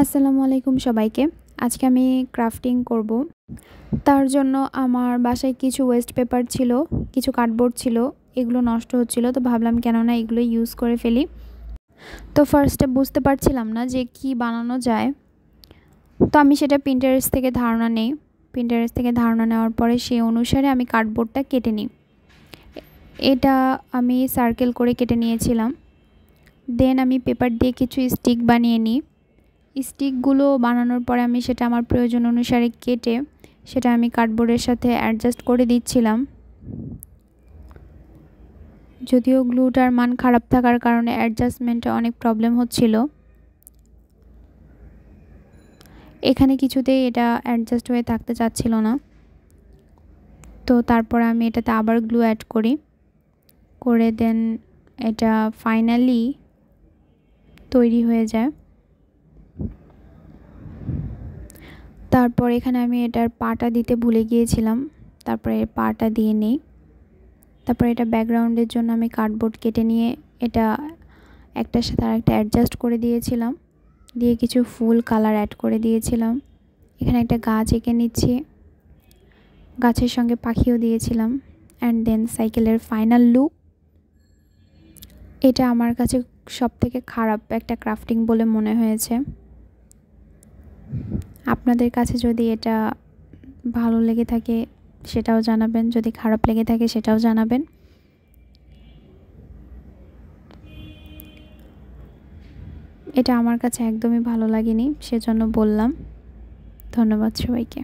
আসসালামু আলাইকুম সবাইকে। আজকে আমি ক্রাফটিং করব। তার জন্য আমার বাসায় কিছু ওয়েস্ট পেপার ছিল, কিছু কার্ডবোর্ড ছিল, এগুলো নষ্ট হচ্ছিল। তো ভাবলাম কেন না এগুলো ইউজ করে ফেলি। তো ফার্স্টে বুঝতে পারছিলাম না যে কি বানানো যায়। তো আমি সেটা পিন্টারেস্ট থেকে ধারণা নেই। পিন্টারেস্ট থেকে ধারণা নেওয়ার পরে সেই অনুসারে আমি কার্ডবোর্ডটা কেটে নিই। এটা আমি সার্কেল করে কেটে নিয়েছিলাম। দেন আমি পেপার দিয়ে কিছু স্টিক বানিয়ে নিই। স্টিকগুলো বানানোর পরে আমি সেটা আমার প্রয়োজন অনুসারে কেটে সেটা আমি কার্ডবোর্ডের সাথে অ্যাডজাস্ট করে দিচ্ছিলাম। যদিও গ্লুটার মান খারাপ থাকার কারণে অ্যাডজাস্টমেন্টে অনেক প্রবলেম হচ্ছিল। এখানে কিছুতেই এটা অ্যাডজাস্ট হয়ে থাকতে চাচ্ছিল না। তো তারপর আমি এটাতে আবার গ্লু অ্যাড করে দেন এটা ফাইনালি তৈরি হয়ে যায়। তারপর এখানে আমি এটার পাটা দিতে ভুলে গিয়েছিলাম, তারপরে পাটা দিয়ে নিই। তারপর এটা ব্যাকগ্রাউন্ডের জন্য আমি কার্ডবোর্ড কেটে নিয়ে এটা একটার সাথে আরেকটা অ্যাডজাস্ট করে দিয়েছিলাম, দিয়ে কিছু ফুল কালার অ্যাড করে দিয়েছিলাম। এখানে একটা গাছ এঁকে নিচ্ছি, গাছের সঙ্গে পাখিও দিয়েছিলাম। অ্যান্ড দেন সাইকেলের ফাইনাল লুক। এটা আমার কাছে সবথেকে খারাপ একটা ক্রাফটিং বলে মনে হয়েছে। আপনাদের কাছে যদি এটা ভালো লেগে থাকে সেটাও জানাবেন, যদি খারাপ লেগে থাকে সেটাও জানাবেন। এটা আমার কাছে একদমই ভালো লাগেনি, সেজন্য বললাম। ধন্যবাদ সবাইকে।